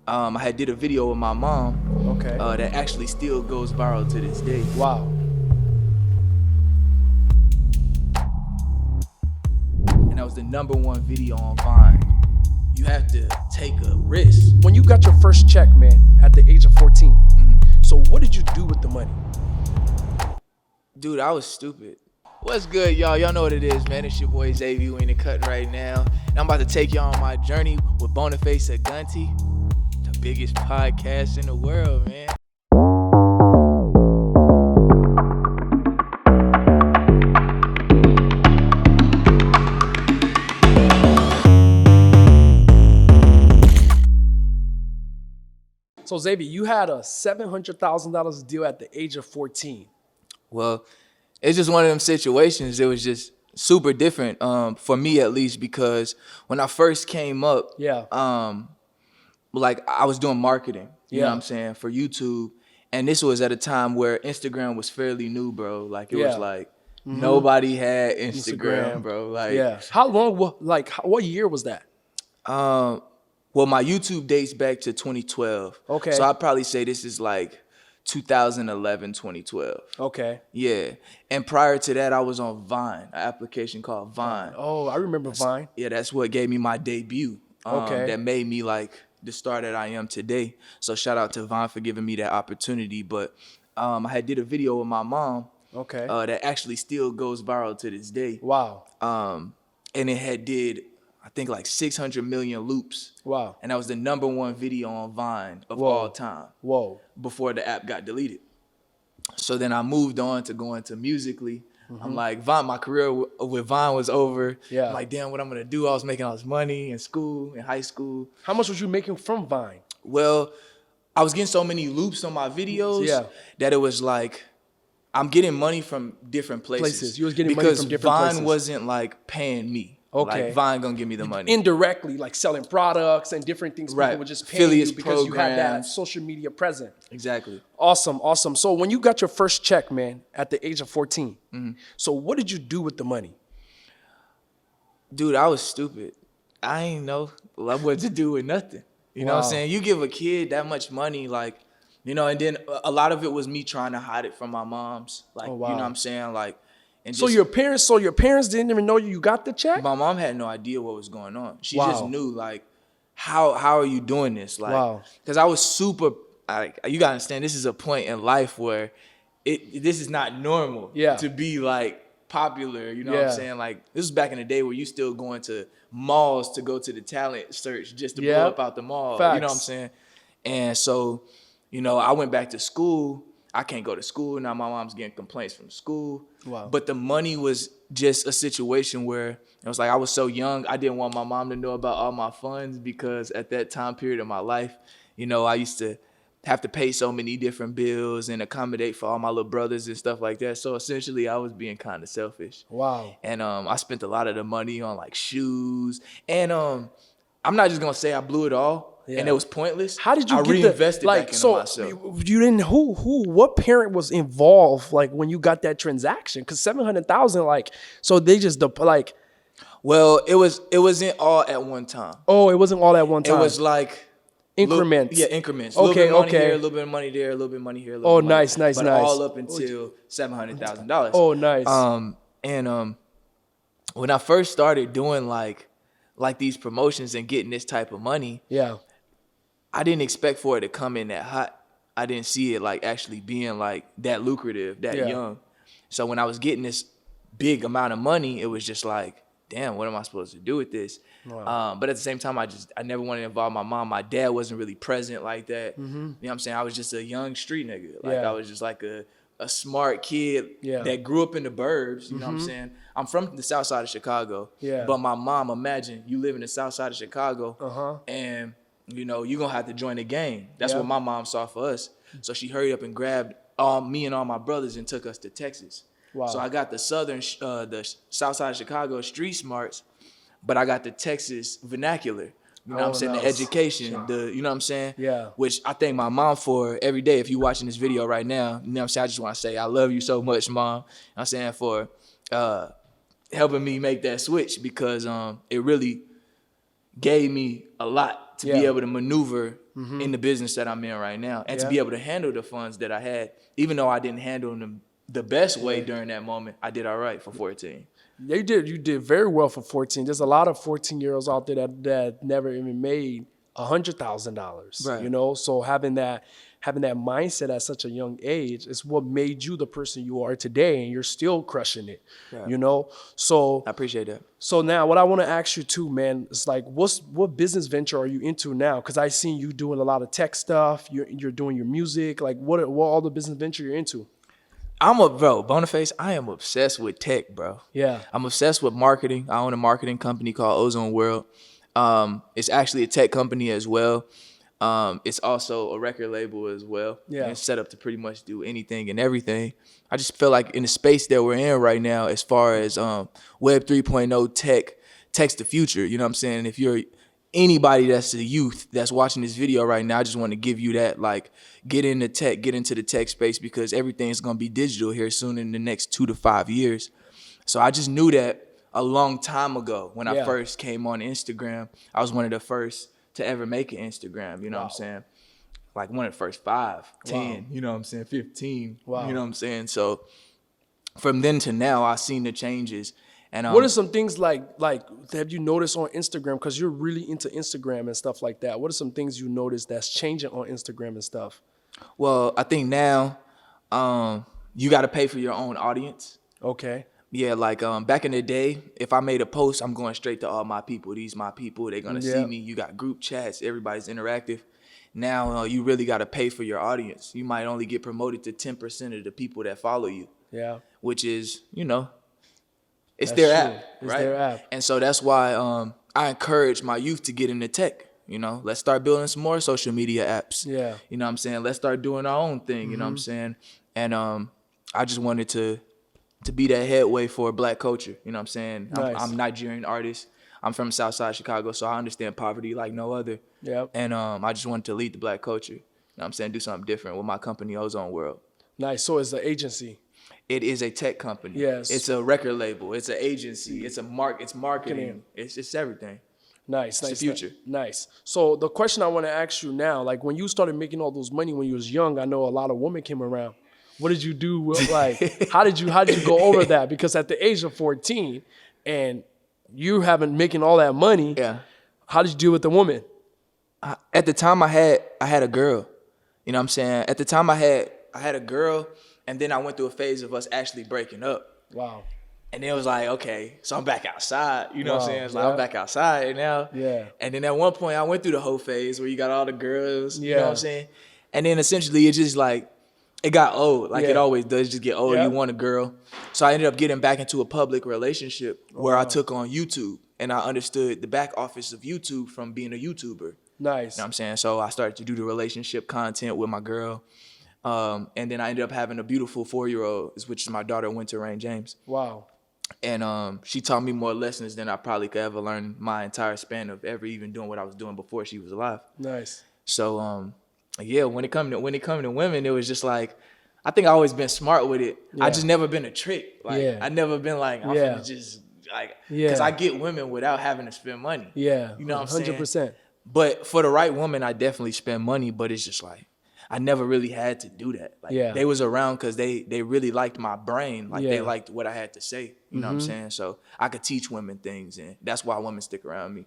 I had did a video with my mom. Okay. That actually still goes viral to this day. Wow. And that was the #1 video on Vine. You have to take a risk. When you got your first check, man, at the age of 14, so what did you do with the money? Dude, I was stupid. What's good, y'all? Y'all know what it is, man. It's your boy Zavi. We in the cut right now. And I'm about to take y'all on my journey with Boniface Agunti, the biggest podcast in the world, man. So Zavi, you had a $700,000 deal at the age of 14. Well, it's just one of them situations. It was just super different, for me at least, because when I first came up, like I was doing marketing, you know what I'm saying, for YouTube. And this was at a time where Instagram was fairly new, bro. Like it was like nobody had Instagram, bro. Like How long, like what year was that? Well, my YouTube dates back to 2012. Okay. So I'd probably say this is like 2011, 2012. Okay. Yeah. And prior to that, I was on Vine, an application called Vine. Oh, I remember Vine. Yeah, that's what gave me my debut. That made me like the star that I am today. So shout out to Vine for giving me that opportunity. But I had did a video with my mom. Okay. That actually still goes viral to this day. Wow. And it had did, I think, like 600 million loops. Wow. And that was the #1 video on Vine of all time. Whoa. Before the app got deleted. So then I moved on to going to Musically. I'm like, Vine, my career with Vine was over. Yeah. I'm like, damn, what I'm gonna do? I was making all this money in school, in high school. How much was you making from Vine? Well, I was getting so many loops on my videos that it was like, I'm getting money from different places. You was getting money from different places. Because Vine wasn't like paying me. Okay. Like Vine gonna give me the money. Indirectly, like selling products and different things. Right. People would just pay you because you had that programs. social media present. Exactly. Awesome, awesome. So when you got your first check, man, at the age of 14, so what did you do with the money? Dude, I was stupid. I ain't know what to do with nothing. You know what I'm saying? You give a kid that much money, like, you know, and then a lot of it was me trying to hide it from my moms. Like, you know what I'm saying? Like, and So your parents didn't even know you got the check? My mom had no idea what was going on. She just knew, like, how are you doing this? Like, because I was super, like, you gotta understand, this is a point in life where this is not normal to be like popular. You know what I'm saying? Like, this was back in the day where you still going to malls to go to the talent search just to blow up out the mall. Facts. You know what I'm saying? And so, you know, I went back to school. I can't go to school. Now my mom's getting complaints from school. Wow. But the money was just a situation where it was like I was so young, I didn't want my mom to know about all my funds because at that time period of my life, you know, I used to have to pay so many different bills and accommodate for all my little brothers and stuff like that. So essentially I was being kind of selfish. Wow. And I spent a lot of the money on like shoes. And I'm not just gonna say I blew it all. Yeah. And it was pointless. How did you get reinvested like, back into myself? You didn't what parent was involved like when you got that transaction? Because 700,000, like, so they just like. Well, it wasn't all at one time. Oh, it wasn't all at one time. It was like increments. Increments. Okay, a little bit of money here, a little bit of money there, a little bit of money here, a little bit of money. Nice. But all up until $700,000. Oh, nice. And when I first started doing like these promotions and getting this type of money, I didn't expect for it to come in that hot. I didn't see it like actually being like that lucrative, that young. So when I was getting this big amount of money, it was just like, damn, what am I supposed to do with this? Wow. But at the same time, I never wanted to involve my mom. My dad wasn't really present like that. You know what I'm saying? I was just a young street nigga. Like I was just like a smart kid that grew up in the burbs. You know what I'm saying? I'm from the south side of Chicago. But my mom, imagine you live in the south side of Chicago and you know, you're going to have to join the game. That's what my mom saw for us. So she hurried up and grabbed me and all my brothers and took us to Texas. Wow. So I got the the south side of Chicago street smarts, but I got the Texas vernacular. You know what I'm saying? The education, you know what I'm saying? Yeah. Which I thank my mom for every day. If you're watching this video right now, you know what I'm saying? I just want to say I love you so much, Mom. I'm saying for helping me make that switch because it really gave me a lot to be able to maneuver in the business that I'm in right now, and to be able to handle the funds that I had, even though I didn't handle them the best way during that moment, I did all right for 14. You did very well for 14. There's a lot of 14-year-olds out there that never even made $100,000. Right. You know, so having that mindset at such a young age is what made you the person you are today, and you're still crushing it. Right. You know, so I appreciate that. So now, what I want to ask you too, man, is like, what business venture are you into now? Because I seen you doing a lot of tech stuff. You're doing your music. Like, what all the business venture you're into? Boniface, I am obsessed with tech, bro. Yeah. I'm obsessed with marketing. I own a marketing company called Ozone World. It's actually a tech company as well. It's also a record label as well. Yeah. And it's set up to pretty much do anything and everything. I just feel like in the space that we're in right now, as far as Web 3.0 tech's the future. You know what I'm saying? If you're anybody that's a youth that's watching this video right now, I just want to give you that, like, get into the tech space, because everything's going to be digital here soon in the next 2 to 5 years. So I just knew that a long time ago when I first came on Instagram. I was one of the first to ever make an Instagram, you know what I'm saying? Like one of the first 5, 10, you know what I'm saying, 15, you know what I'm saying? So from then to now, I've seen the changes. And what are some things like have you noticed on Instagram? Because you're really into Instagram and stuff like that. What are some things you noticed that's changing on Instagram and stuff? Well, I think now you got to pay for your own audience. Okay. Yeah, like back in the day, if I made a post, I'm going straight to all my people. These my people. They're going to see me. You got group chats. Everybody's interactive. Now you really got to pay for your audience. You might only get promoted to 10% of the people that follow you. Yeah. Which is, it's their app, right? It's their app. And so that's why I encourage my youth to get into tech. Let's start building some more social media apps. Yeah. You know what I'm saying? Let's start doing our own thing. You know what I'm saying? And I just wanted to be that headway for Black culture. You know what I'm saying? Nice. I'm Nigerian artist. I'm from Southside Chicago, so I understand poverty like no other. Yeah. And I just wanted to lead the Black culture. You know what I'm saying? Do something different with my company, Ozone World. Nice. So it's an agency. It is a tech company. Yes. It's a record label. It's an agency. It's it's marketing. It's everything. Nice. It's the future. Nice. So the question I want to ask you now, like when you started making all those money when you was young, I know a lot of women came around. What did you do? Like, how did you go over that? Because at the age of 14 and you haven't making all that money, how did you deal with the woman? At the time I had a girl. You know what I'm saying? At the time I had a girl, and then I went through a phase of us actually breaking up. Wow. And then it was like, okay, so I'm back outside. You know what I'm saying? It's like I'm back outside now. Yeah. And then at one point I went through the whole phase where you got all the girls, you know what I'm saying? And then essentially it just like, it got old, like it always does, just get old. You want a girl. So I ended up getting back into a public relationship where I took on YouTube, and I understood the back office of YouTube from being a YouTuber. Nice. You know what I'm saying? So I started to do the relationship content with my girl. And then I ended up having a beautiful 4-year-old, which is my daughter, Winter Rain James. Wow. And she taught me more lessons than I probably could ever learn my entire span of ever even doing what I was doing before she was alive. Nice. So when it come to women, it was just like, I think I always been smart with it. I just never been a trick. Like I never been like, I'm gonna just like, because I get women without having to spend money. Yeah. You know what I'm 100%. saying? 100%. But for the right woman, I definitely spend money, but it's just like, I never really had to do that. Like they was around because they really liked my brain. Like they liked what I had to say. You know what I'm saying? So I could teach women things, and that's why women stick around me.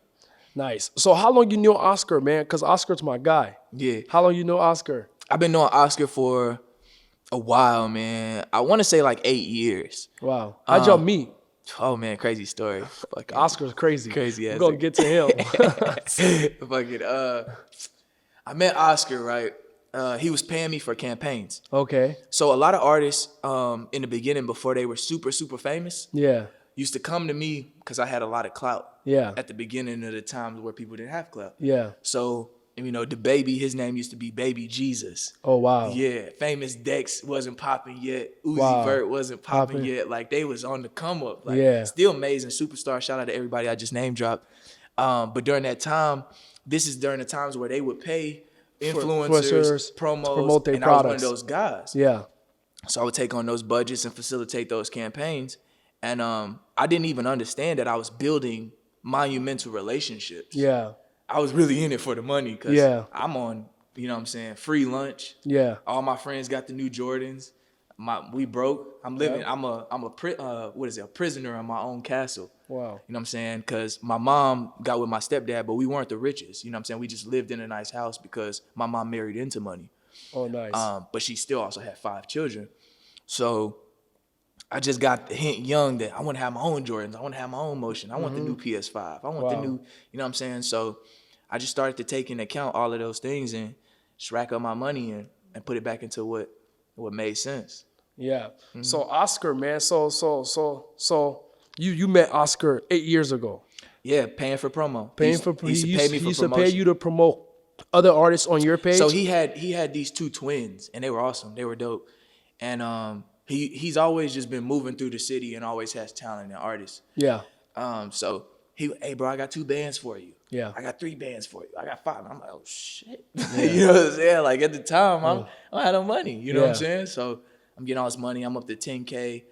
Nice. So how long you know Oscar, man? Because Oscar's my guy. Yeah. How long you know Oscar? I've been knowing Oscar for a while, man. I want to say like 8 years. Wow. How'd y'all meet? Oh, man, crazy story. Oscar's crazy. Crazy ass. We're going to get to him. I met Oscar, right? He was paying me for campaigns. Okay. So a lot of artists in the beginning, before they were super, super famous, used to come to me because I had a lot of clout. Yeah. At the beginning of the times where people didn't have clout. Yeah. So, the baby, his name used to be Baby Jesus. Oh, wow. Yeah. Famous Dex wasn't popping yet. Uzi Vert wasn't popping yet. Like, they was on the come up. Like, still amazing. Superstar. Shout out to everybody I just name dropped. But during that time, this is during the times where they would pay influencers, promos, to promote their products. I was one of those guys. Yeah. So I would take on those budgets and facilitate those campaigns. And I didn't even understand that I was building monumental relationships. Yeah. I was really in it for the money because I'm on, you know what I'm saying, free lunch. Yeah. All my friends got the new Jordans. We broke. I'm living. I'm a prisoner in my own castle. Wow. You know what I'm saying? Because my mom got with my stepdad, but we weren't the richest. You know what I'm saying? We just lived in a nice house because my mom married into money. Oh, nice. But she still also had 5 children. So I just got the hint young that I want to have my own Jordans. I want to have my own motion. I want the new PS5. I want the new, you know what I'm saying? So I just started to take into account all of those things and just rack up my money and put it back into what made sense. Yeah. So Oscar, man. So you met Oscar 8 years ago. Yeah, paying for promo. He used to pay you to promote other artists on your page. So he had these 2 twins, and they were awesome. They were dope. And he's always just been moving through the city and always has talent and artists. Yeah. So hey bro, I got 2 bands for you. Yeah. I got 3 bands for you. I got 5. I'm like, oh shit. Yeah. You know what I'm saying? Like at the time, I don't have no money. You know what I'm saying? So I'm getting all this money. I'm up to 10K.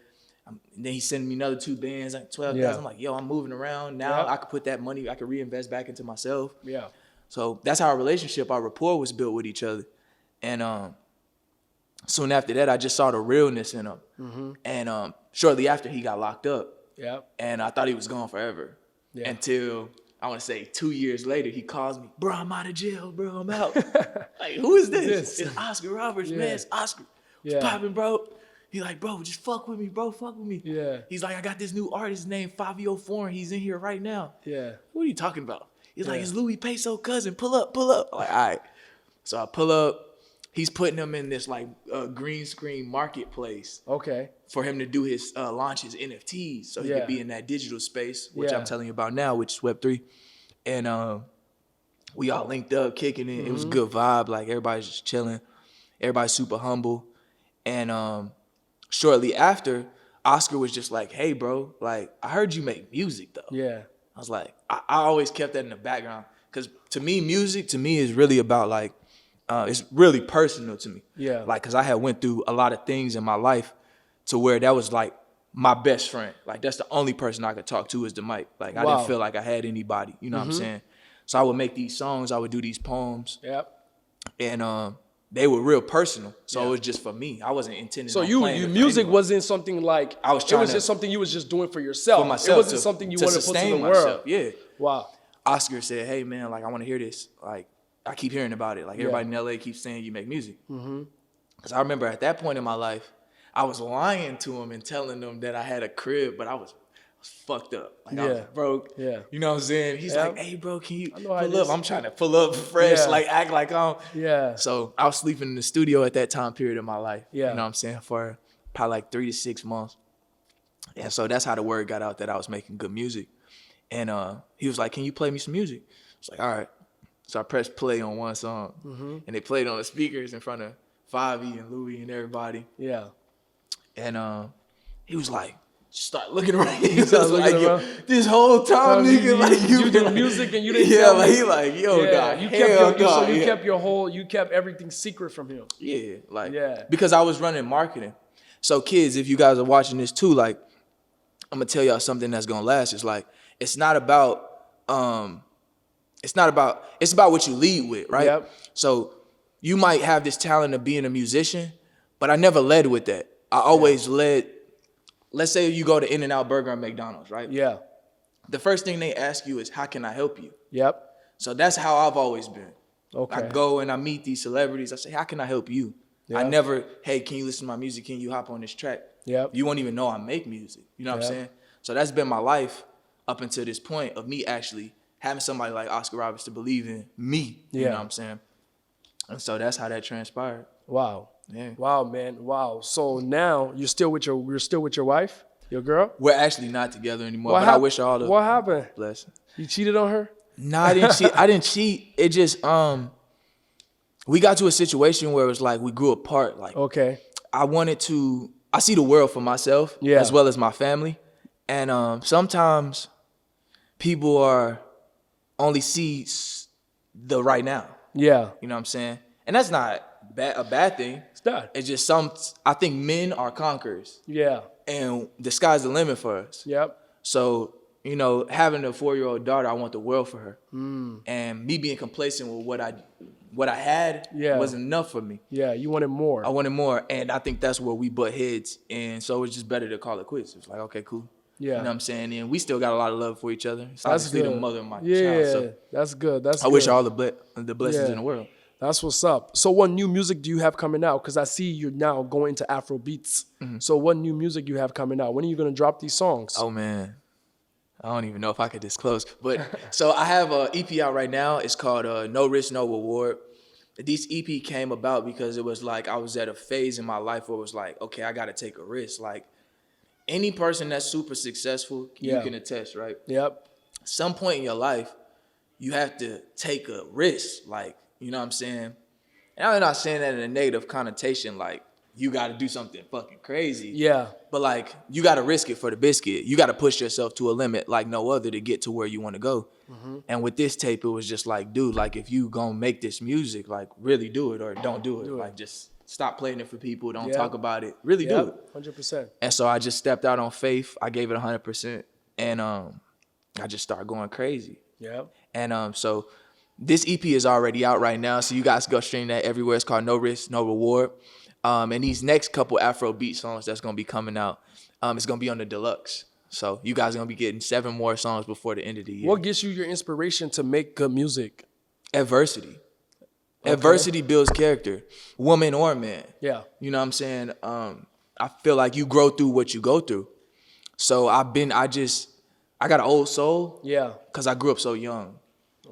And then he's sending me another 2 bands, like 12,000. Yeah. I'm like, yo, I'm moving around now. I could put that money. I could reinvest back into myself. Yeah. So that's how our rapport was built with each other. And soon after that, I just saw the realness in him. Mm-hmm. And shortly after, he got locked up. Yeah. And I thought he was gone forever. Yeah. Until, I want to say 2 years later, he calls me, bro, I'm out of jail, bro, I'm out. Like, who is this? It's Oscar Roberts, man. It's Oscar. What's poppin', bro? He's like, bro, just fuck with me, bro. Fuck with me. Yeah. He's like, I got this new artist named Fabio Foreign. He's in here right now. Yeah. What are you talking about? He's like, it's Louis Peso cousin. Pull up. I'm like, all right. So I pull up. He's putting him in this like green screen marketplace. Okay. For him to do his launch his NFTs, so he could be in that digital space, which I'm telling you about now, which is Web3. And we all linked up, kicking it. It was a good vibe. Like everybody's just chilling. Everybody's super humble. And shortly after, Oscar was just like, hey, bro, like, I heard you make music, though. Yeah. I was like, I always kept that in the background. Because to me, music, is really about, like, it's really personal to me. Yeah. Like, because I had went through a lot of things in my life to where that was, like, my best friend. Like, that's the only person I could talk to is the mic. Like, I didn't feel like I had anybody. You know what I'm saying? So I would make these songs. I would do these poems. Yep. And they were real personal, so it was just for me. I wasn't intending. So your music wasn't something like I was trying. It was just something you was just doing for yourself. For myself, it wasn't something you wanted to put to the world. Yeah. Wow. Oscar said, "Hey man, like I want to hear this. Like I keep hearing about it. Like everybody in LA keeps saying you make music." Because I remember at that point in my life, I was lying to him and telling them that I had a crib, but I was fucked up. Like I was broke. Yeah. You know what I'm saying? He's like, hey bro, can you pull up? I'm trying to pull up fresh, like act like I'm. Yeah. So I was sleeping in the studio at that time period of my life. Yeah. You know what I'm saying? For probably like 3 to 6 months. And so that's how the word got out that I was making good music. And he was like, can you play me some music? I was like, all right. So I pressed play on one song. And they played on the speakers in front of Favi and Louis and everybody. Yeah. And he was like, start looking around. He was like, yo, this whole time, nigga, like you do music and you didn't tell me. He like, yo, God, you kept everything secret from him. Yeah, like, because I was running marketing. So kids, if you guys are watching this too, like, I'm gonna tell y'all something that's gonna last. It's like, it's about what you lead with, right? Yep. So you might have this talent of being a musician, but I never led with that. I always led. Let's say you go to In-N-Out Burger and McDonald's, right? Yeah. The first thing they ask you is, how can I help you? Yep. So that's how I've always been. Okay. I go and I meet these celebrities. I say, how can I help you? Yep. I never, hey, can you listen to my music? Can you hop on this track? Yep. You won't even know I make music. You know what I'm saying? So that's been my life up until this point of me actually having somebody like Oscar Roberts to believe in me. You know what I'm saying? And so that's how that transpired. Wow. Yeah. Wow, man. Wow. So now you're still with your wife, your girl? We're actually not together anymore. But I wish her all the What happened? Blessing. You cheated on her? No, I didn't cheat. I didn't cheat. It just we got to a situation where it was like we grew apart. Like I see the world for myself as well as my family. And sometimes people only see the right now. Yeah. You know what I'm saying? And that's not a bad thing. It's not. It's just I think men are conquerors. Yeah. And the sky's the limit for us. Yep. So, you know, having a 4-year-old daughter, I want the world for her. And me being complacent with what I had wasn't enough for me. Yeah, you wanted more. I wanted more, and I think that's where we butt heads. And so it's just better to call it quits. It's like, okay, cool. Yeah. You know what I'm saying? And we still got a lot of love for each other. It's obviously the mother of my child. So that's good. I wish her all the blessings in the world. That's what's up. So what new music do you have coming out? Because I see you're now going to Afro beats. So what new music you have coming out? When are you going to drop these songs? Oh, man. I don't even know if I could disclose. But so I have an EP out right now. It's called No Risk, No Reward. This EP came about because it was like I was at a phase in my life where it was like, okay, I got to take a risk. Like any person that's super successful, you can attest, right? Yep. Some point in your life, you have to take a risk. Like, you know what I'm saying? And I'm not saying that in a negative connotation, like you got to do something fucking crazy. Yeah. But like you got to risk it for the biscuit. You got to push yourself to a limit like no other to get to where you want to go. And with this tape, it was just like, dude, like if you gonna make this music, like really do it or don't do it. Like just stop playing it for people. Don't talk about it. Really do it. 100%. And so I just stepped out on faith. I gave it 100%. And I just started going crazy. Yeah. And so this EP is already out right now. So you guys go stream that everywhere. It's called No Risk, No Reward. And these next couple Afro beat songs that's gonna be coming out, it's gonna be on the deluxe. So you guys are gonna be getting 7 more songs before the end of the year. What gives you your inspiration to make good music? Adversity. Okay. Adversity builds character, woman or man. Yeah. You know what I'm saying? I feel like you grow through what you go through. So I got an old soul. Yeah. Because I grew up so young.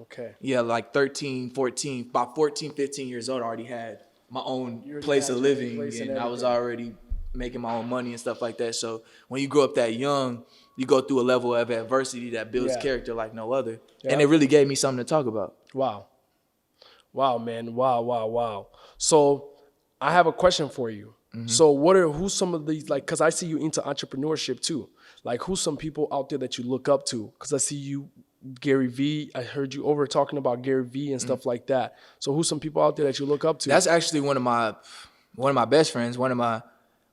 Okay. Yeah, like 13, 14, about 14, 15 years old, I already had my own place of living, and I was already making my own money and stuff like that. So when you grow up that young, you go through a level of adversity that builds character like no other. Yeah. And it really gave me something to talk about. Wow. Wow, man. Wow. So I have a question for you. So who's some of these, like, because I see you into entrepreneurship too. Like who's some people out there that you look up to? Because I see you, Gary V. I heard you over talking about Gary V and stuff like that. So who's some people out there that you look up to? That's actually one of my best friends, one of my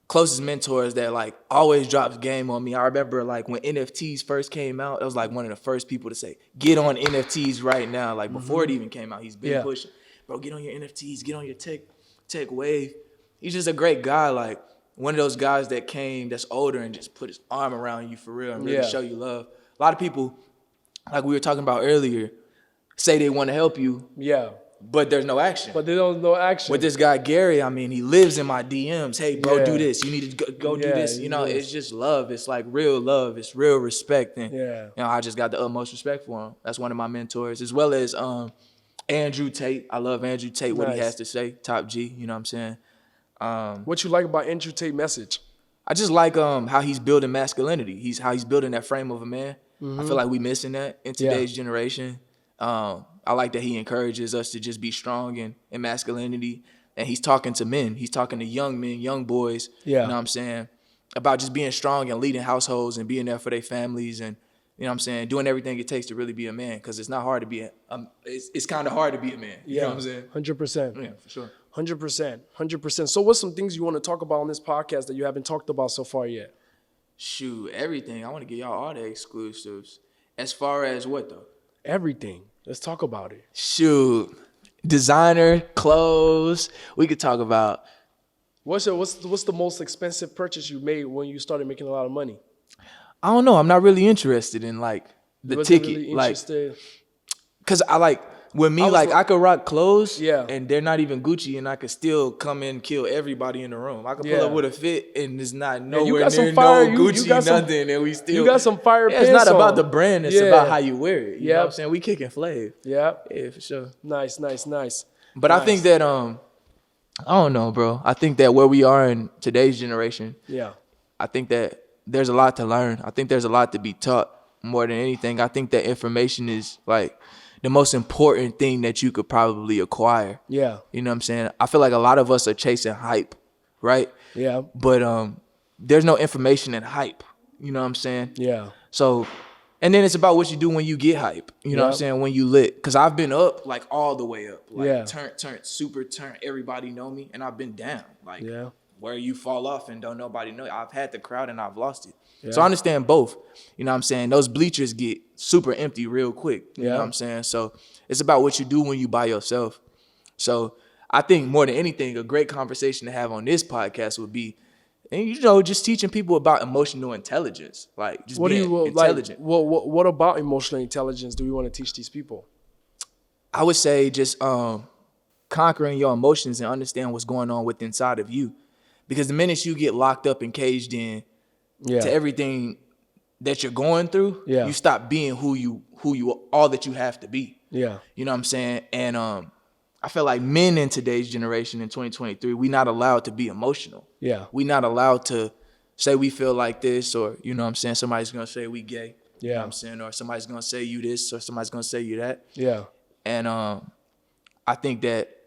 closest mentors that like always drops game on me. I remember like when NFTs first came out, it was like one of the first people to say, get on NFTs right now. Like before it even came out, he's been pushing. Bro, get on your NFTs, get on your tech wave. He's just a great guy. Like one of those guys that came that's older and just put his arm around you for real and really show you love. A lot of people, like we were talking about earlier, say they want to help you. Yeah. But there's no action. But there's no action. With this guy, Gary, I mean, he lives in my DMs. Hey, bro, do this. You need to go do this. You know, it's just love. It's like real love. It's real respect. And, you know, I just got the utmost respect for him. That's one of my mentors. As well as Andrew Tate. I love Andrew Tate, what he has to say. Top G, you know what I'm saying? What you like about Andrew Tate message? I just like how he's building masculinity. How he's building that frame of a man. I feel like we missing that in today's generation. I like that he encourages us to just be strong in masculinity. And he's talking to men. He's talking to young men, young boys, you know what I'm saying, about just being strong and leading households and being there for their families and, you know what I'm saying, doing everything it takes to really be a man, because it's not hard to be it's kind of hard to be a man. You know what I'm saying? 100%. Yeah, for sure. 100%. So what's some things you want to talk about on this podcast that you haven't talked about so far yet? Shoot, everything. I want to give y'all all the exclusives. As far as what, though? Everything. Let's talk about it. Shoot. Designer, clothes. We could talk about. What's the most expensive purchase you made when you started making a lot of money? I don't know. I'm not really interested in like the ticket. Really interested? Cause I could rock clothes and they're not even Gucci, and I could still come in and kill everybody in the room. I could pull up with a fit and it's not nowhere near no Gucci, nothing, and we still. You got some fire pants. It's not about the brand, it's about how you wear it. You know what I'm saying? We kicking Flav. Yeah, for sure. Nice. But I think that I don't know, bro. I think that where we are in today's generation, I think that there's a lot to learn. I think there's a lot to be taught more than anything. I think that information is like the most important thing that you could probably acquire. Yeah. You know what I'm saying? I feel like a lot of us are chasing hype, right? Yeah. But there's no information in hype. You know what I'm saying? Yeah. So, and then it's about what you do when you get hype. You know what I'm saying? When you lit. Because I've been up, like all the way up. Like turn, super turn. Everybody know me. And I've been down. Like where you fall off and don't nobody know. I've had the crowd and I've lost it. Yeah. So I understand both. You know what I'm saying? Those bleachers get super empty real quick. You know what I'm saying? So it's about what you do when you by yourself. So I think more than anything, a great conversation to have on this podcast would be, and you know, just teaching people about emotional intelligence, like just being intelligent. What about emotional intelligence do we want to teach these people? I would say just conquering your emotions and understand what's going on within inside of you, because the minute you get locked up and caged in to everything that you're going through, you stop being who you all that you have to be. Yeah, you know what I'm saying? And I feel like men in today's generation in 2023, we're not allowed to be emotional. Yeah. We're not allowed to say we feel like this, or, you know what I'm saying, somebody's going to say we gay. Yeah. You know what I'm saying? Or somebody's going to say you this, or somebody's going to say you that. Yeah. And I think that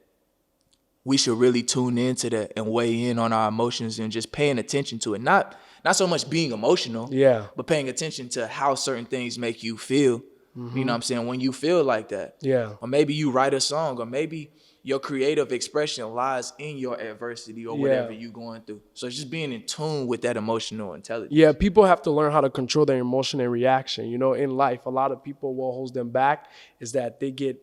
we should really tune into that and weigh in on our emotions and just paying attention to it. Not so much being emotional, but paying attention to how certain things make you feel. Mm-hmm. You know what I'm saying? When you feel like that. Yeah. Or maybe you write a song, or maybe your creative expression lies in your adversity or whatever you're going through. So it's just being in tune with that emotional intelligence. Yeah, people have to learn how to control their emotion and reaction. You know, in life, a lot of people, what holds them back is that they get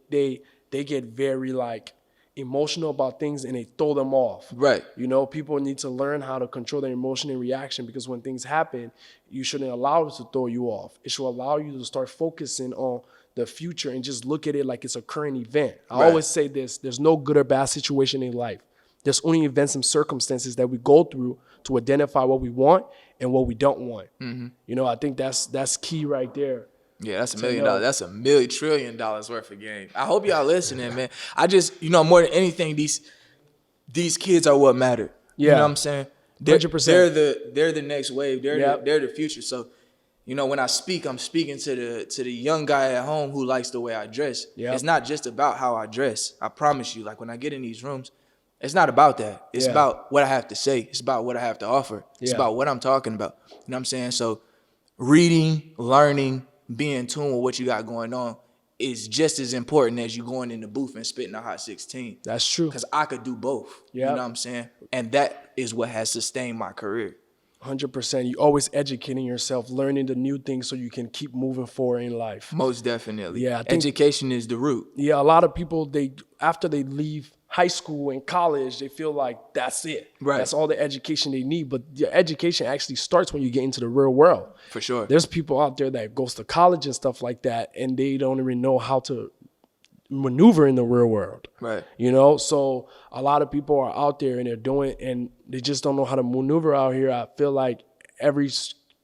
very like emotional about things and they throw them off. Right. You know, people need to learn how to control their emotion and reaction, because when things happen, you shouldn't allow it to throw you off. It should allow you to start focusing on the future and just look at it like it's a current event. I always say this: there's no good or bad situation in life. There's only events and circumstances that we go through to identify what we want and what we don't want. Mm-hmm. You know, I think that's key right there. Yeah, that's $1 million. That's $1 trillion worth of game. I hope y'all listening, man. I just, you know, more than anything, these kids are what matter. Yeah. You know what I'm saying? 100%. They're the next wave. They're the future. So, you know, when I speak, I'm speaking to the young guy at home who likes the way I dress. Yep. It's not just about how I dress. I promise you, like when I get in these rooms, it's not about that. It's about what I have to say. It's about what I have to offer. It's about what I'm talking about. You know what I'm saying? So reading, learning, being in tune with what you got going on is just as important as you going in the booth and spitting a hot 16. That's true. Because I could do both. You know what I'm saying? And that is what has sustained my career. 100%. You always educating yourself, learning the new things so you can keep moving forward in life. Most definitely. Yeah, education is the root. Yeah, a lot of people, after they leave high school and college, they feel like that's it. Right. That's all the education they need. But your education actually starts when you get into the real world. For sure. There's people out there that goes to college and stuff like that, and they don't even know how to maneuver in the real world. Right. You know, so a lot of people are out there and they're doing, and they just don't know how to maneuver out here. I feel like every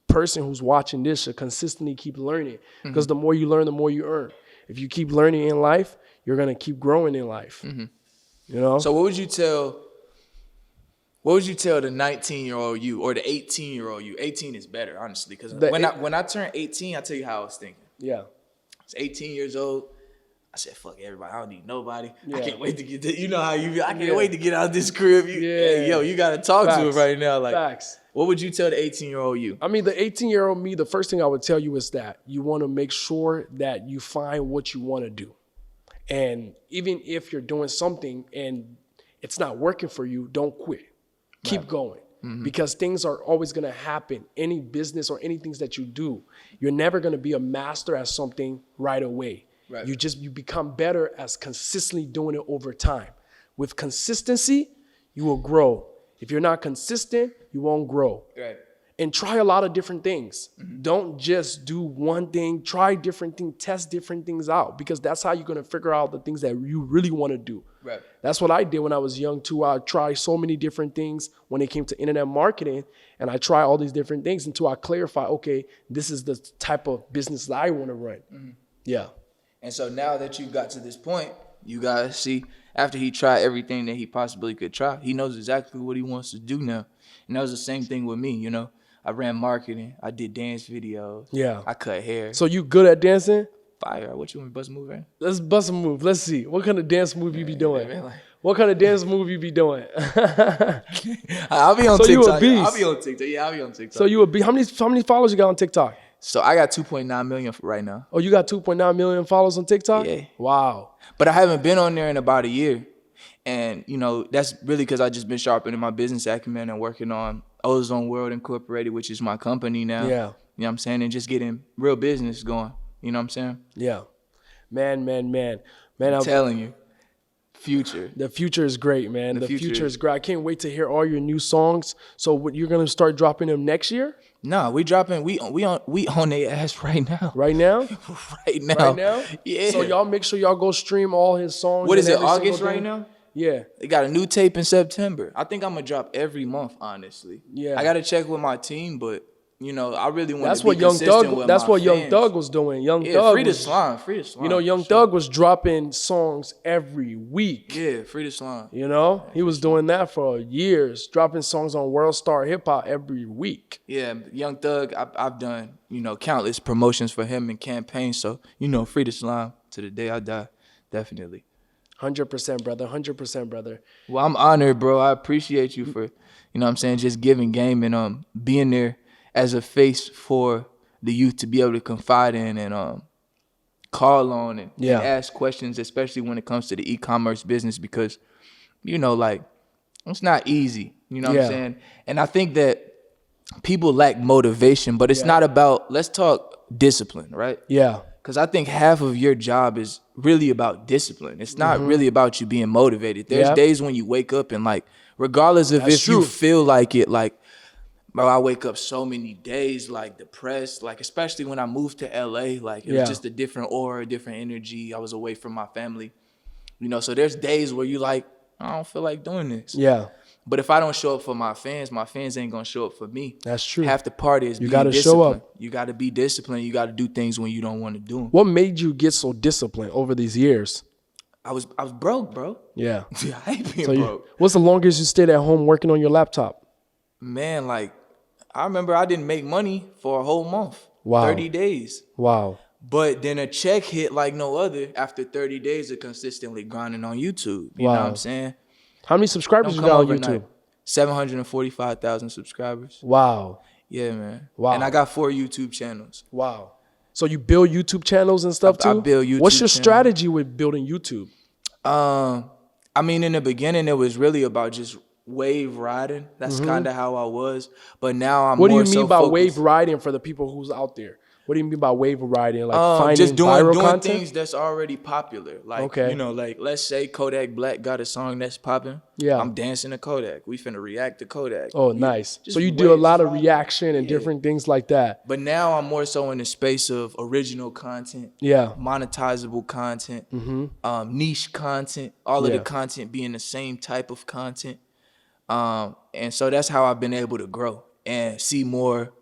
person who's watching this should consistently keep learning, because the more you learn, the more you earn. If you keep learning in life, you're going to keep growing in life. Mm-hmm. You know? So what would you tell the 19-year-old you or the 18-year-old you? 18 is better, honestly, because when I turned 18, I'll tell you how I was thinking. Yeah. I was 18 years old. I said, fuck everybody. I don't need nobody. Yeah. I can't wait to get to, you know how you, I can't wait to get out of this crib. Hey, yo, you got to talk to him right now. Like, facts. What would you tell the 18-year-old you? I mean, the 18-year-old me, the first thing I would tell you is that you want to make sure that you find what you want to do. And even if you're doing something and it's not working for you, don't quit. Keep going. Mm-hmm. Because things are always going to happen. Any business or anything that you do, you're never going to be a master at something right away. Right. You become better as consistently doing it over time. With consistency, you will grow. If you're not consistent, you won't grow. Right. And try a lot of different things. Mm-hmm. Don't just do one thing. Try different things. Test different things out, because that's how you're going to figure out the things that you really want to do. Right. That's what I did when I was young too. I tried so many different things when it came to internet marketing, and I tried all these different things until I clarify, okay, this is the type of business that I want to run. Mm-hmm. Yeah. And so now that you got to this point, you guys see, after he tried everything that he possibly could try, he knows exactly what he wants to do now. And that was the same thing with me, you know. I ran marketing. I did dance videos. Yeah. I cut hair. So you good at dancing? Fire. What you want to bust a move, man? Let's bust a move. Let's see. What kind of dance move you be doing? What kind of dance move you be doing? I'll be on TikTok. You a beast. I'll be on TikTok. Yeah, I'll be on TikTok. So you a beast. How many followers you got on TikTok? So I got 2.9 million right now. Oh, you got 2.9 million followers on TikTok? Yeah. Wow. But I haven't been on there in about a year. And, you know, that's really because I just been sharpening my business acumen and working on Ozone World Incorporated, which is my company now. Yeah. You know what I'm saying? And just getting real business going. You know what I'm saying? Yeah. Man, I'm telling you. Future. The future is great, man. The future is great. I can't wait to hear all your new songs. So what, you're gonna start dropping them next year? No, we dropping. We on their ass right now. Right now? Right now. Right now? Yeah. So y'all make sure y'all go stream all his songs. What is it? August right now? Yeah. They got a new tape in September. I think I'm gonna drop every month. Honestly. Yeah. I gotta check with my team, but you know, I really want That's to be what Young consistent Thug. with That's my what Young fans. Thug was doing. Young Yeah, Thug. free the slime. You know, Young Thug was dropping songs every week. Yeah, free the slime. You know, he was doing that for years, dropping songs on World Star Hip Hop every week. Yeah, Young Thug. I've done, you know, countless promotions for him and campaigns. So you know, free the slime to the day I die, definitely. 100%, brother. 100%, brother. Well, I'm honored, bro. I appreciate you for, you know what I'm saying, just giving game and being there as a face for the youth to be able to confide in and call on and ask questions, especially when it comes to the e-commerce business, because, you know, like, it's not easy, you know what I'm saying? And I think that people lack motivation, but it's not about, let's talk discipline, right? Yeah. Because I think half of your job is really about discipline. It's not really about you being motivated. There's days when you wake up and, like, regardless of if you feel like it, like, bro, I wake up so many days, like, depressed. Like, especially when I moved to LA, like, it was just a different aura, a different energy. I was away from my family. You know, so there's days where you like, I don't feel like doing this. Yeah. But if I don't show up for my fans ain't gonna show up for me. That's true. Half the part is you got to show up. You got to be disciplined. You got to do things when you don't want to do them. What made you get so disciplined over these years? I was broke, bro. Yeah. I hate being broke. What's the longest you stayed at home working on your laptop? Man, like, I remember I didn't make money for a whole month. Wow. 30 days. Wow. But then a check hit like no other after 30 days of consistently grinding on YouTube. You know what I'm saying? How many subscribers you got on YouTube? 745,000 subscribers. Wow. Yeah, man. Wow. And I got 4 YouTube channels. Wow. So you build YouTube channels and stuff too? I build YouTube What's your channels. strategy with building YouTube? I mean, in the beginning, it was really about just wave riding. That's kind of how I was. But now I'm What do more you mean so by focused. wave riding for the people who's out there? What do you mean by wave riding? Like finding just doing viral content? things that's already popular. Like, you know, like let's say Kodak Black got a song that's popping. Yeah. I'm dancing to Kodak. We finna react to Kodak. Oh, nice. So you do a lot of reaction and different things like that. But now I'm more so in the space of original content. Yeah. Monetizable content. Niche content. All of the content being the same type of content. And so that's how I've been able to grow and see more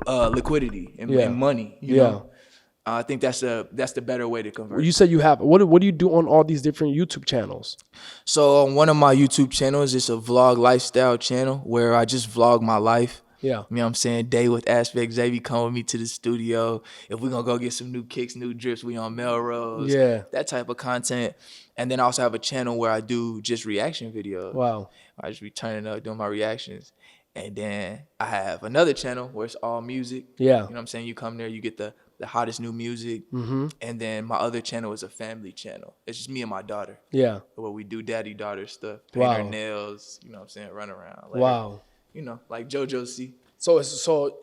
liquidity and money. You know? I think that's the better way to convert. You said you have what do you do on all these different YouTube channels? So on one of my YouTube channels, it's a vlog lifestyle channel where I just vlog my life. Yeah. You know what I'm saying? Day with Aspect. Zavi come with me to the studio. If we're gonna go get some new kicks, new drips, we on Melrose. Yeah. That type of content. And then I also have a channel where I do just reaction videos. Wow. I just be turning up, doing my reactions. And then I have another channel where it's all music. Yeah. You know what I'm saying? You come there, you get the hottest new music. And then my other channel is a family channel. It's just me and my daughter. Yeah. Where we do daddy-daughter stuff. Paint our nails, you know what I'm saying? Run around. Like, wow. You know, like JoJo C. So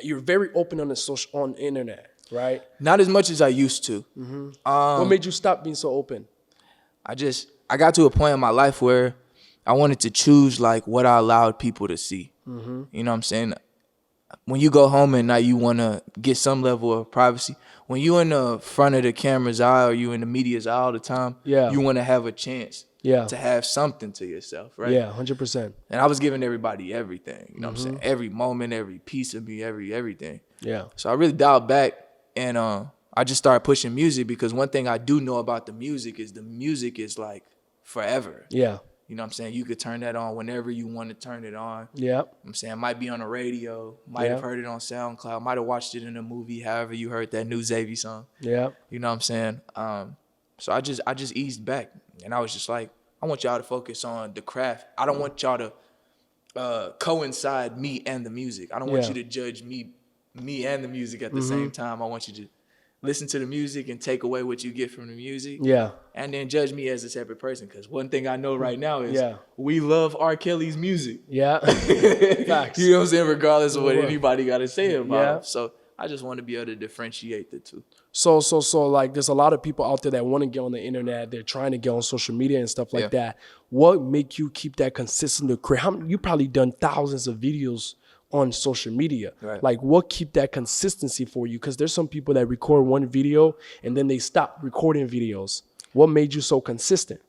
you're very open on on the internet, right? Not as much as I used to. What made you stop being so open? I got to a point in my life where I wanted to choose like what I allowed people to see. You know what I'm saying? When you go home at night, you want to get some level of privacy. When you in the front of the camera's eye or you in the media's eye all the time, you want to have a chance to have something to yourself, right? Yeah, 100%. And I was giving everybody everything. You know what I'm saying? Every moment, every piece of me, everything. Yeah. So I really dialed back and I just started pushing music because one thing I do know about the music is like forever. Yeah. You know what I'm saying? You could turn that on whenever you want to turn it on. Yeah. I'm saying it might be on the radio, might have heard it on SoundCloud, might have watched it in a movie, however you heard that new Zavi song. Yeah. You know what I'm saying? So I just eased back and I was just like, I want y'all to focus on the craft. I don't want y'all to coincide me and the music. I don't want you to judge me and the music at the same time. I want you to listen to the music and take away what you get from the music. Yeah. And then judge me as a separate person. Because one thing I know right now is we love R. Kelly's music. Yeah. Facts. You know what I'm saying? Regardless of what anybody got to say about it. So I just want to be able to differentiate the two. So like there's a lot of people out there that want to get on the internet. They're trying to get on social media and stuff like that. What make you keep that consistent to create? You probably done thousands of videos on social media. Right. Like what keep that consistency for you? Because there's some people that record one video and then they stop recording videos. What made you so consistent?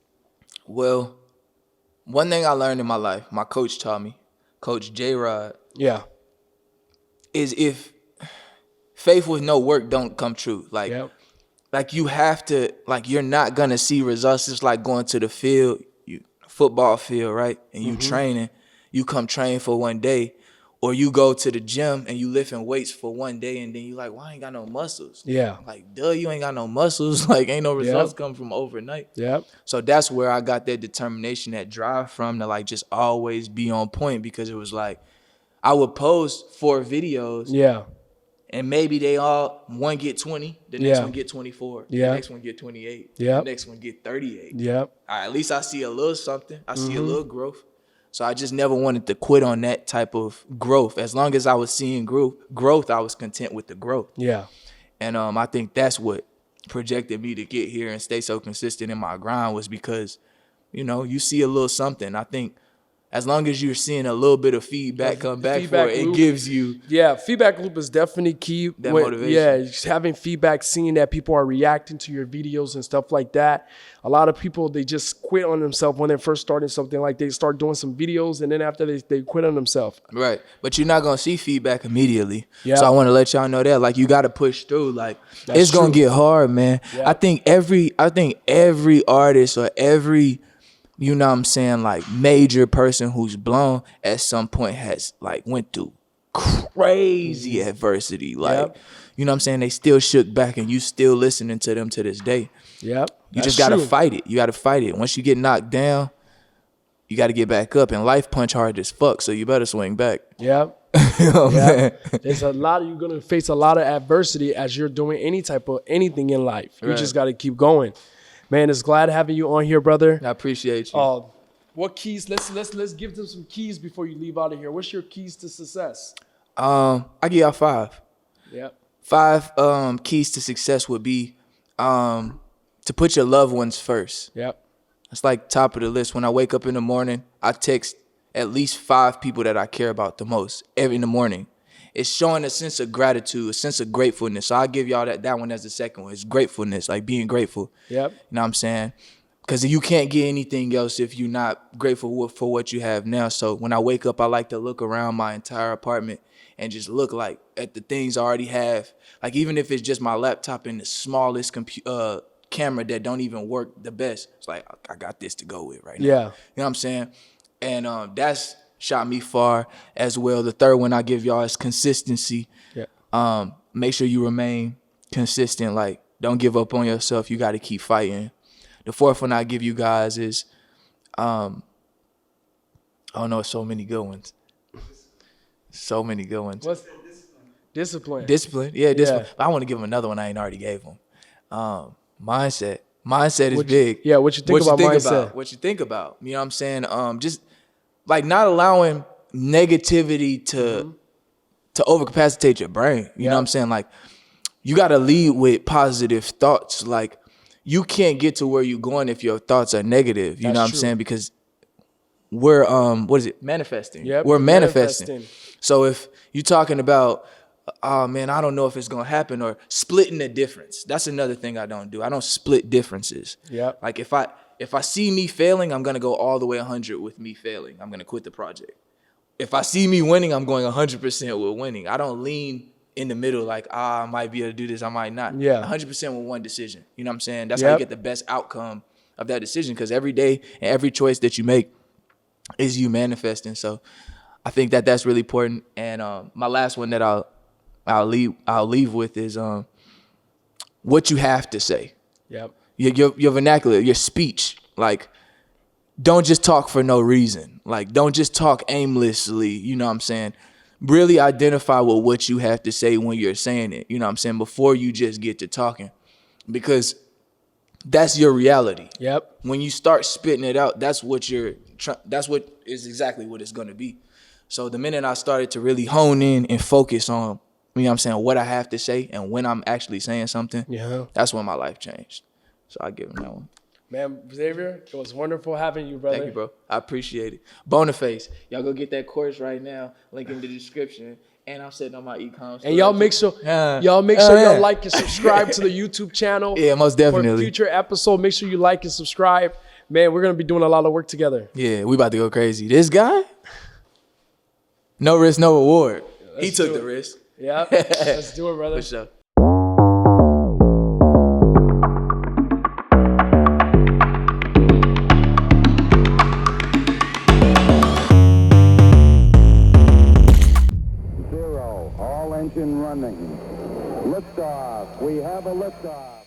Well, one thing I learned in my life, my coach taught me, Coach J-Rod. Yeah. Is if faith with no work don't come true. Like you have to, like you're not gonna see results. It's like going to the field, football field, right? And you training, you come train for one day. Or you go to the gym and you lifting weights for one day and then you like, well, I ain't got no muscles. Yeah. Like, duh, you ain't got no muscles. Like, ain't no results come from overnight. Yeah. So that's where I got that determination, that drive from to like just always be on point, because it was like I would post 4 videos. Yeah. And maybe they all, one get 20, the next one get 24, the next one get 28, the next one get 38. Yeah. All right, at least I see a little something. I see a little growth. So I just never wanted to quit on that type of growth. As long as I was seeing growth, I was content with the growth. Yeah. And I think that's what projected me to get here and stay so consistent in my grind, was because, you see a little something. I think as long as you're seeing a little bit of feedback come back for it, it gives you. Yeah, feedback loop is definitely key. That motivation. Yeah, just having feedback, seeing that people are reacting to your videos and stuff like that. A lot of people, they just quit on themselves when they're first starting something. Like they start doing some videos and then after they quit on themselves. Right, but you're not going to see feedback immediately. Yeah. So I want to let y'all know that. Like you got to push through. Like it's going to get hard, man. Yeah. I think every artist or every, like major person who's blown at some point has like went through crazy adversity. Like, they still shook back and you still listening to them to this day. Yep. You just got to fight it. You got to fight it. Once you get knocked down, you got to get back up, and life punch hard as fuck. So you better swing back. Yep. There's you're going to face a lot of adversity as you're doing anything in life. You just got to keep going. Man, it's glad having you on here, brother. I appreciate you. What keys? Let's give them some keys before you leave out of here. What's your keys to success? I give y'all 5. Yep. 5 keys to success would be to put your loved ones first. Yep. It's like top of the list. When I wake up in the morning, I text at least 5 people that I care about the most in the morning. It's showing a sense of gratitude, a sense of gratefulness. So I'll give y'all that one as the second one. It's gratefulness, like being grateful. Yep. You know what I'm saying? Because you can't get anything else if you're not grateful for what you have now. So when I wake up, I like to look around my entire apartment and just look like at the things I already have. Like even if it's just my laptop and the smallest camera that don't even work the best, it's like I got this to go with right now. Yeah. You know what I'm saying? And that's shot me far as well. The third one I give y'all is consistency. Yeah. Make sure you remain consistent. Like, don't give up on yourself. You got to keep fighting. The fourth one I give you guys is, I don't know, so many good ones. So many good ones. What's discipline? Discipline. Yeah, discipline. But I want to give them another one I ain't already gave them. Mindset. Mindset is big. Yeah, what you think about mindset? What you think about. You know what I'm saying? Just like not allowing negativity to overcapacitate your brain. You know what I'm saying? Like you got to lead with positive thoughts. Like you can't get to where you're going if your thoughts are negative. You know what I'm saying? Because we're manifesting. Yep, we're manifesting. So if you're talking about, oh man, I don't know if it's gonna happen, or splitting the difference. That's another thing I don't do. I don't split differences. Yeah. Like if I see me failing, I'm gonna go all the way 100 with me failing. I'm gonna quit the project. If I see me winning, I'm going 100% with winning. I don't lean in the middle like, I might be able to do this, I might not. Yeah. 100% with one decision. You know what I'm saying? That's how you get the best outcome of that decision, because every day and every choice that you make is you manifesting. So I think that's really important. And my last one that I'll leave with is what you have to say. Yep. Your vernacular, your speech. Like, don't just talk for no reason. Like, don't just talk aimlessly. You know what I'm saying? really identify with what you have to say when you're saying it. You know what I'm saying? Before you just get to talking, because that's your reality. Yep. When you start spitting it out, that's what is exactly what it's going to be. So the minute I started to really hone in and focus on, you know what I'm saying, what I have to say and when I'm actually saying something, that's when my life changed. So I give him that one. Man, Xavier, it was wonderful having you, brother. Thank you, bro. I appreciate it. Boniface, y'all go get that course right now. Link in the description. And I'm sitting on my e-com. And y'all make sure y'all like and subscribe to the YouTube channel. Yeah, most definitely. For future episode, make sure you like and subscribe. Man, we're gonna be doing a lot of work together. Yeah, we about to go crazy. This guy, no risk, no reward. He took the risk. Yeah, let's do it, brother. For sure. All engine running. Liftoff. We have a liftoff.